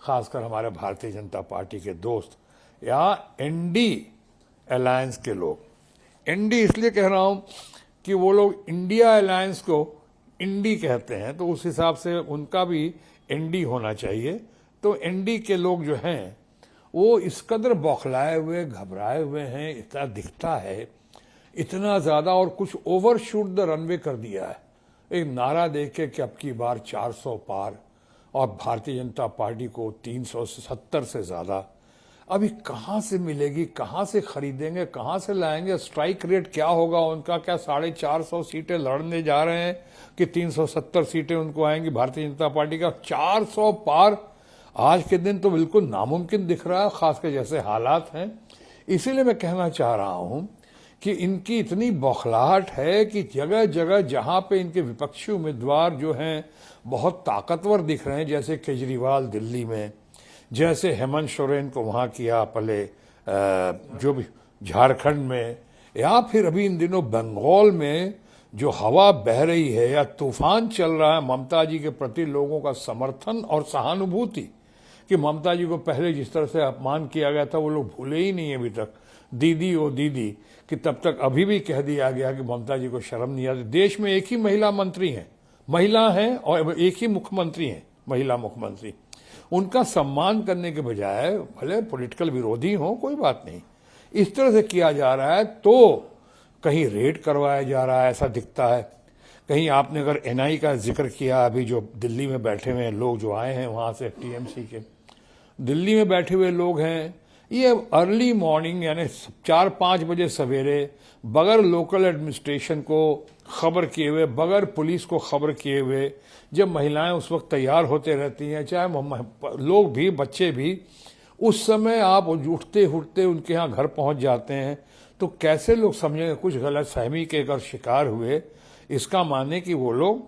खासकर हमारे भारतीय जनता पार्टी के दोस्त या एनडी अलायंस के लोग। एनडी इसलिए कह रहा हूं कि वो लोग इंडिया अलायंस को इंडी कहते हैं, तो उस हिसाब से उनका भी एनडी होना चाहिए। तो एनडी के लोग जो हैं वो इस कदर बौखलाए हुए, घबराए हुए हैं, इतना दिखता है, इतना ज्यादा, और कुछ ओवरशूट द रनवे कर दिया है। एक नारा देके कि अब की बार 400 पार और भारतीय जनता पार्टी को 370 से ज्यादा। अभी कहां से मिलेगी, कहां से खरीदेंगे, कहां से लाएंगे, स्ट्राइक रेट क्या होगा उनका? क्या 450 सीटें लड़ने जा रहे हैं कि 370 सीटें उनको आएंगी भारतीय जनता पार्टी का? 400 पार आज के दिन तो बिल्कुल नामुमकिन दिख रहा है, खासकर जैसे हालात हैं। इसीलिए मैं कहना चाह रहा हूं कि इनकी इतनी बौखलाहट है कि जगह जगह जहां पे इनके विपक्षी उम्मीदवार जो हैं बहुत ताकतवर दिख रहे हैं, जैसे केजरीवाल दिल्ली में, जैसे हेमंत सोरेन को वहां किया पहले, जो भी झारखंड में, या फिर अभी इन दिनों बंगाल में जो हवा बह रही है या तूफान चल रहा है ममता जी के प्रति लोगों का समर्थन और सहानुभूति, कि ममता जी को पहले जिस तरह से अपमान किया गया था वो लोग भूले ही नहीं अभी तक, दीदी ओ दीदी, कि तब तक अभी भी कह दिया गया कि ममता जी को शर्म नहीं आती। देश में एक ही महिला मंत्री है, महिला है, और एक ही मुख्यमंत्री है, महिला मुख्यमंत्री। उनका सम्मान करने के बजाय, भले पॉलिटिकल विरोधी हो कोई बात नहीं, इस तरह से किया जा रहा है। तो कहीं रेड करवाया जा रहा है ऐसा दिखता है, कहीं आपने अगर एनआई का जिक्र किया, अभी जो दिल्ली में बैठे हुए लोग जो आए हैं वहां से टीएमसी के, दिल्ली में बैठे हुए लोग हैं, ये अर्ली मॉर्निंग यानी 4-5 बजे सवेरे, बगैर लोकल एडमिनिस्ट्रेशन को खबर किए हुए, बगैर पुलिस को खबर किए हुए, जब महिलाएं उस वक्त तैयार होते रहती हैं, चाहे लोग भी, बच्चे भी, उस समय आप उठते उठते उनके यहाँ घर पहुंच जाते हैं, तो कैसे लोग समझेंगे कुछ गलत फहमी के अगर शिकार हुए, इसका माने कि वो लोग,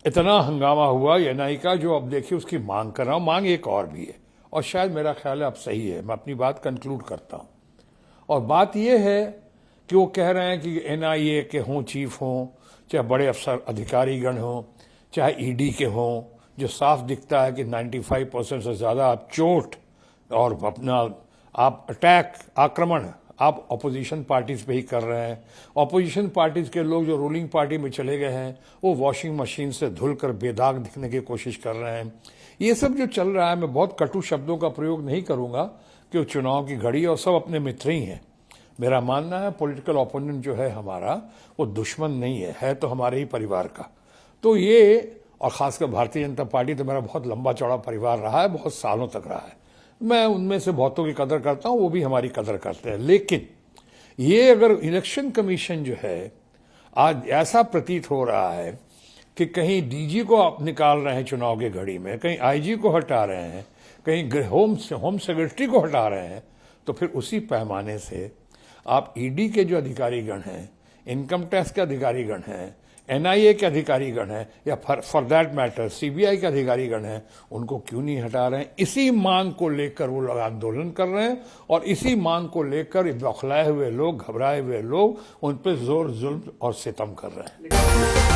इतना हंगामा हुआ एनआई का, जो अब देखिए उसकी मांग कर रहा हूं, मांग एक और भी है, और शायद मेरा ख्याल है अब सही है, मैं अपनी बात कंक्लूड करता हूं। और बात यह है कि वो कह रहे हैं कि एनआईए के हों, चीफ हों, चाहे बड़े अफसर अधिकारीगण हों, चाहे ईडी के हों, जो साफ दिखता है कि 95% से ज्यादा आप चोट और अपना आप अटैक, आक्रमण आप अपोजिशन पार्टीज पे ही कर रहे हैं। अपोजिशन पार्टीज के लोग जो रूलिंग पार्टी में चले गए हैं वो वॉशिंग मशीन से धुलकर बेदाग दिखने की कोशिश कर रहे हैं। ये सब जो चल रहा है, मैं बहुत कटु शब्दों का प्रयोग नहीं करूंगा कि वो चुनाव की घड़ी, और सब अपने मित्र ही हैं। मेरा मानना है पॉलिटिकल ओपोनेंट जो है हमारा, वो दुश्मन नहीं है तो हमारे ही परिवार का। तो ये, और खासकर भारतीय जनता पार्टी तो मेरा बहुत लंबा चौड़ा परिवार रहा है, बहुत सालों तक रहा है। मैं उनमें से बहुतों की कदर करता हूं, वो भी हमारी कदर करते हैं। लेकिन ये अगर इलेक्शन कमीशन जो है आज ऐसा प्रतीत हो रहा है कि कहीं डीजी को आप निकाल रहे हैं चुनाव की घड़ी में, कहीं आईजी को हटा रहे हैं, कहीं होम सेक्रेटरी को हटा रहे हैं, तो फिर उसी पैमाने से आप ईडी के जो अधिकारीगण हैं, इनकम टैक्स के अधिकारीगण हैं, एनआईए के अधिकारीगण हैं, या फॉर दैट मैटर सीबीआई के अधिकारीगण हैं, उनको क्यों नहीं हटा रहे हैं? इसी मांग को लेकर वो लोग आंदोलन कर रहे हैं, और इसी मांग को लेकर बौखलाए हुए लोग, घबराए हुए लोग उन पर जोर जुल्म और सितम कर रहे हैं।